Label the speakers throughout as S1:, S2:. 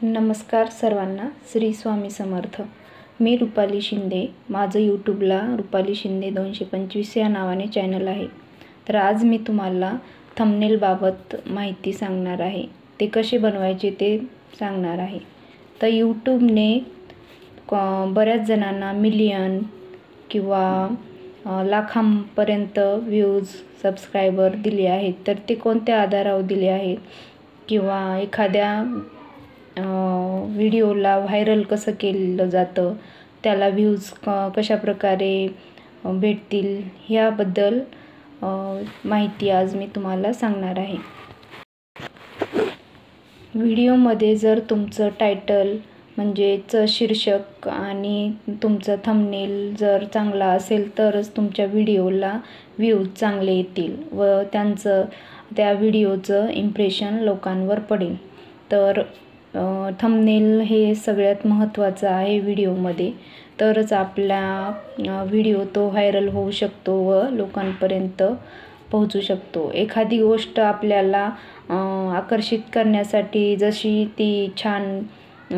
S1: नमस्कार सर्वांना, श्री स्वामी समर्थ। मी रुपाली शिंदे। माझं यूट्यूबला रुपाली शिंदे 225 या नावाने चॅनल आहे। तर आज मी तुम्हाला थंबनेलबाबत माहिती सांगणार आहे, ते कसे बनवायचे ते सांगणार आहे। तर यूट्यूबने बऱ्याच जणांना मिलियन किंवा लाखांपर्यंत व्ह्यूज सबस्क्रायबर दिले आहेत। तर ते कोणत्या आधारावर दिले आहेत किंवा एखाद्या व्हिडिओला व्हायरल कसं केलं जातं, त्याला व्ह्यूज कशा प्रकारे भेटतील ह्याबद्दल माहिती आज मी तुम्हाला सांगणार आहे। व्हिडिओमध्ये जर तुमचं टायटल म्हणजेच शीर्षक आणि तुमचं थंबनेल जर चांगला असेल तरच तुमच्या व्हिडिओला व्ह्यूज चांगले येतील व त्या व्हिडिओचं इम्प्रेशन लोकांवर पडेल। तर थंबनेल हे सगळ्यात महत्त्वाचं आहे व्हिडिओमध्ये, तरच आपला व्हिडिओ तो व्हायरल होऊ शकतो व लोकांपर्यंत पोहोचू शकतो। एखादी गोष्ट आपल्याला आकर्षित करण्यासाठी जशी ती छान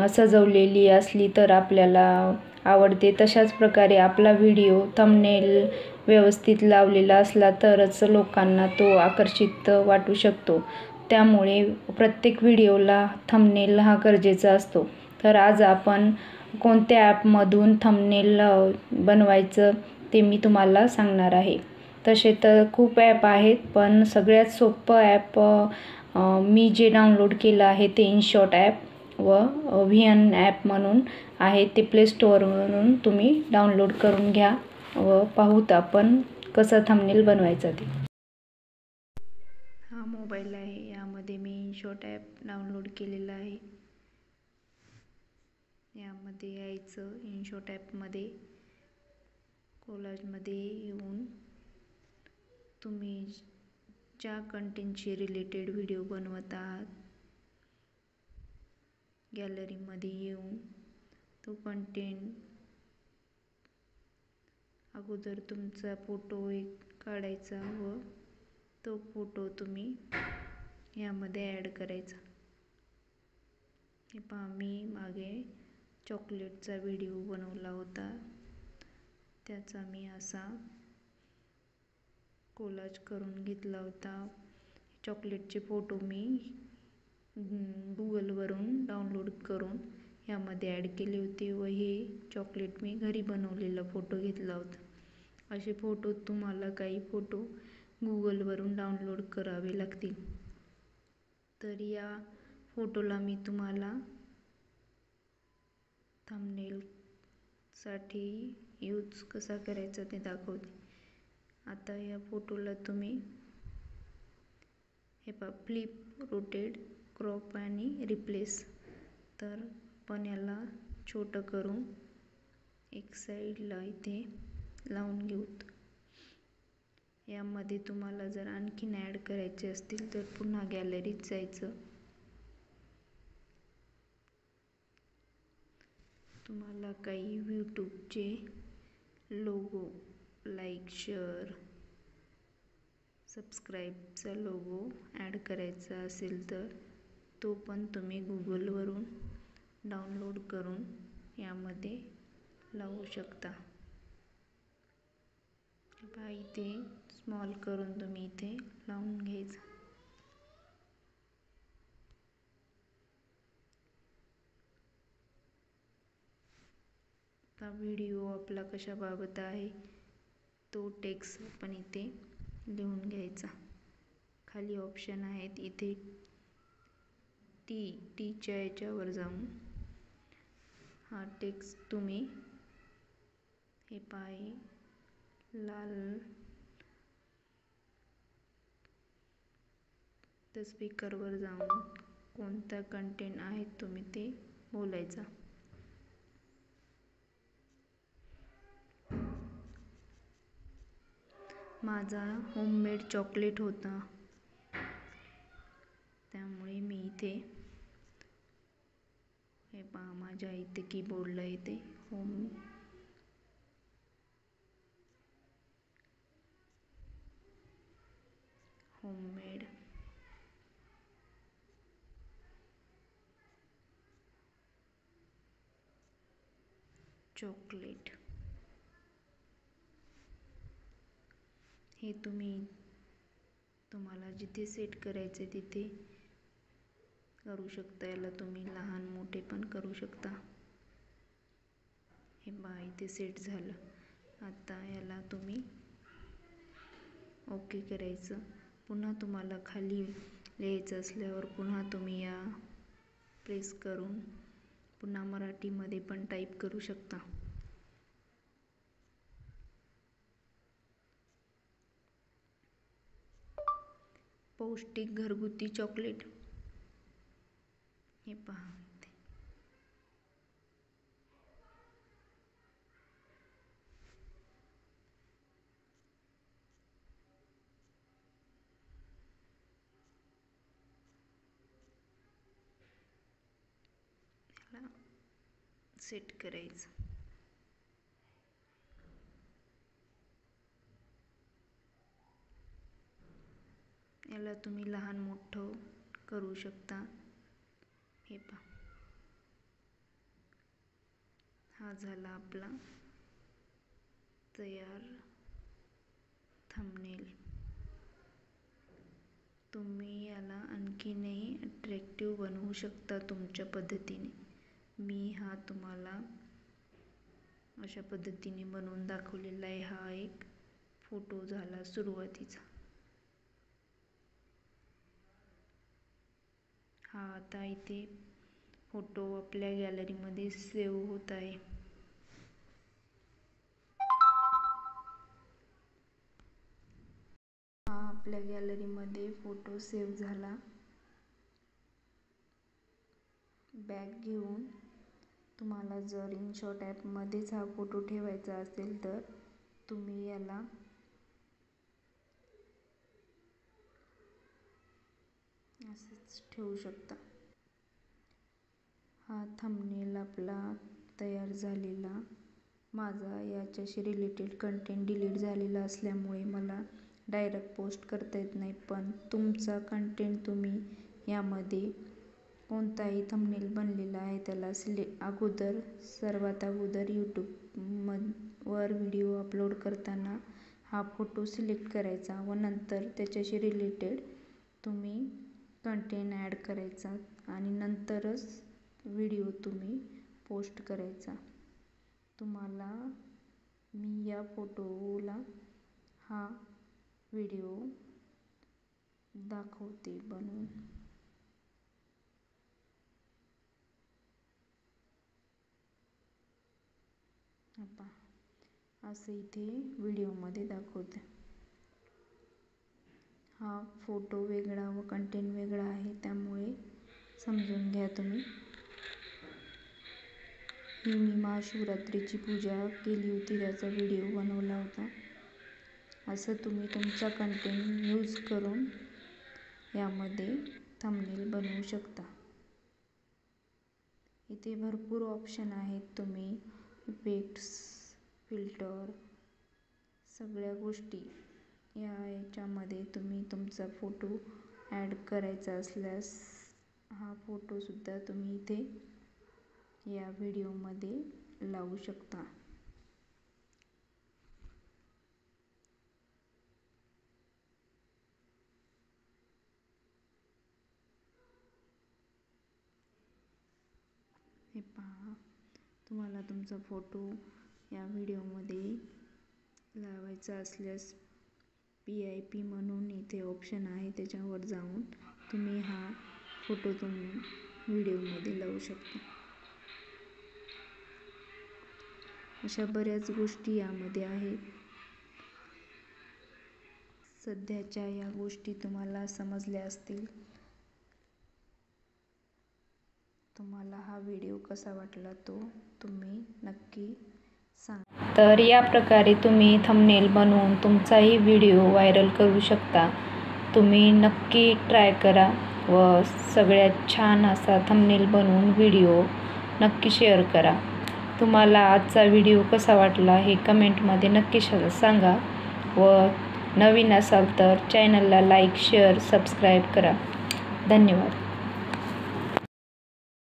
S1: सजवलेली असली तर आपल्याला आवडते, तशाच प्रकारे आपला व्हिडिओ थंबनेल व्यवस्थित लावलेला असला तरच लोकांना तो आकर्षित वाटू शकतो। त्यामुळे प्रत्येक व्हिडिओला थंबनेल हा गरजेचा असतो। तर आज आपण कोणत्या ॲपमधून थंबनेल बनवायचं ते मी तुम्हाला सांगणार आहे। तसे तर खूप ॲप आहेत, पण सगळ्यात सोपं ॲप मी जे डाउनलोड केलं आहे ते इनशॉट ॲप व व्हीएन ॲप म्हणून आहे, ते प्ले स्टोअरवरून तुम्ही डाउनलोड करून घ्या व पाहूत आपण कसं थंबनेल बनवायचं ते। हा मोबाईल आहे, यामध्ये मी इनशॉट ॲप डाउनलोड केलेला आहे। यामध्ये यायचं इनशॉट ॲपमध्ये कोलाजमध्ये येऊन तुम्ही ज्या कंटेंटशी रिलेटेड व्हिडिओ बनवत आहात गॅलरीमध्ये येऊन तो कंटेंट अगोदर तुमचा फोटो एक काढायचा व तो फोटो तुम्ही यामध्ये ॲड करायचा। हे पहा, मी मागे चॉकलेटचा व्हिडिओ बनवला होता, त्याचा मी असा कोलाज करून घेतला होता। चॉकलेटचे फोटो मी गुगलवरून डाउनलोड करून यामध्ये ॲड केले होते व हे चॉकलेट मी घरी बनवलेला फोटो घेतला होता। असे फोटो तुम्हाला काही फोटो गुगलवरून डाउनलोड करावे लागतील। तर या फोटोला मी तुम्हाला थंबनेलसाठी यूज कसा करायचा ते दाखवते। आता या फोटोला तुम्ही हे पहा, फ्लिप, रोटेट, क्रॉप आणि रिप्लेस, तर आपण याला छोटं करून एक साईडला इथे लावून घेऊत। यामध्ये तुम्हाला जर आणखीन ॲड करायचे असतील तर पुन्हा गॅलरीत जायचं। तुम्हाला काही यूट्यूबचे लोगो, लाईक, शेअर, सबस्क्राईबचा लोगो ॲड करायचा असेल तर तो पण तुम्ही गुगलवरून डाउनलोड करून यामध्ये लावू शकता। पहा, इथे स्मॉल करून तुम्ही इथे लावून घ्यायचं। व्हिडिओ आपला कशाबाबत आहे तो टेक्स्ट आपण इथे लिहून घ्यायचा। खाली ऑप्शन आहेत, इथे टीच्या याच्यावर जाऊन हा टेक्स्ट तुम्ही हे पाहे लाल तर स्पीकरवर जाऊन कोणता कंटेंट आहे तुम्ही ते बोलायचा। माझा होममेड चॉकलेट होता, त्यामुळे मी इथे हे पहा, माझ्या इथे कीबोर्डला इथे होममेड चॉकलेट हे तुम्हाला जिथे सेट करायचे तिथे करू शकता. याला तुम्ही लहान मोठे पण करू शकता. हे पहा इथे सेट झालं. आता याला तुम्ही ओके करायचं. पुन्हा तुम्हाला खाली लिहायचं असल्यावर पुन्हा तुम्ही या प्रेस करून पुन्हा मराठीमध्ये पण टाईप करू शकता. पौष्टिक घरगुती चॉकलेट हे पहा. याला सेट करायचं. याला तुम्ही लहान मोठं करू शकता. हे पहा हा झाला आपला तयार थंबनेल. तुम्ही याला आणखीनही अट्रॅक्टिव्ह बनवू शकता तुमच्या पद्धतीने. मी हा तुम्हाला अशा पद्धतीने बनवून दाखवलेला आहे. हा एक फोटो झाला सुरुवातीचा. हा आता इथे फोटो आपल्या गॅलरीमध्ये सेव्ह होत आहे. हा आपल्या गॅलरीमध्ये फोटो सेव्ह झाला. बॅक घेऊन तुम्हाला जर इनशॉट ॲपमध्येच हा फोटो ठेवायचा असेल तर तुम्ही याला असंच ठेवू शकता. हा थंबनेल आपला तयार झालेला. माझा याच्याशी रिलेटेड कंटेंट डिलीट झालेला असल्यामुळे मला डायरेक्ट पोस्ट करता येत नाही. पण तुमचा कंटेंट तुम्ही यामध्ये कोणताही थंबनेल बनलेला आहे त्याला सर्वात अगोदर यूट्यूबवर व्हिडिओ अपलोड करताना हा फोटो सिलेक्ट करायचा व नंतर त्याच्याशी रिलेटेड तुम्ही कंटेंट ॲड करायचा आणि नंतरच व्हिडिओ तुम्ही पोस्ट करायचा. तुम्हाला मी या फोटोला हा व्हिडिओ दाखवते बनवून. असं इथे व्हिडिओमध्ये दाखवते. हा फोटो वेगळा व कंटेंट वेगळा आहे त्यामुळे समजून घ्या तुम्ही. ही मी महाशिवरात्रीची पूजा केली होती त्याचा व्हिडिओ बनवला होता. असं तुम्ही तुमचा कंटेंट यूज करून यामध्ये थंबनेल बनवू शकता. इथे भरपूर ऑप्शन आहेत. तुम्ही इफेक्ट्स, फिल्टर सगळ्या गोष्टी याच्यामध्ये तुम्ही तुमचा फोटो ॲड करायचा असल्यास हा फोटोसुद्धा तुम्ही इथे या व्हिडिओमध्ये लावू शकता. हे पहा तुम्हाला तुमचा फोटो या व्हिडिओमध्ये लावायचा असल्यास PIP म्हणून इथे ऑप्शन आहे त्याच्यावर जाऊन तुम्ही हा फोटो व्हिडिओमध्ये लावू शकता. अशा बऱ्याच गोष्टी यामध्ये आहेत. सध्याच्या या गोष्टी तुम्हाला समजल्या असतील. तुम्हाला हा व्हिडिओ कसा वाटला तो तुम्ही नक्की सांगा. तर या प्रकारे तुम्ही थंबनेल बनवून तुमचाही व्हिडिओ व्हायरल करू शकता. तुम्ही नक्की ट्राय करा व सगळ्यात छान असा थंबनेल बनवून व्हिडिओ नक्की शेअर करा. तुम्हाला आजचा व्हिडिओ कसा वाटला हे कमेंटमध्ये नक्की सांगा व नवीन असाल तर चॅनलला लाईक, शेअर, सबस्क्राईब करा. धन्यवाद.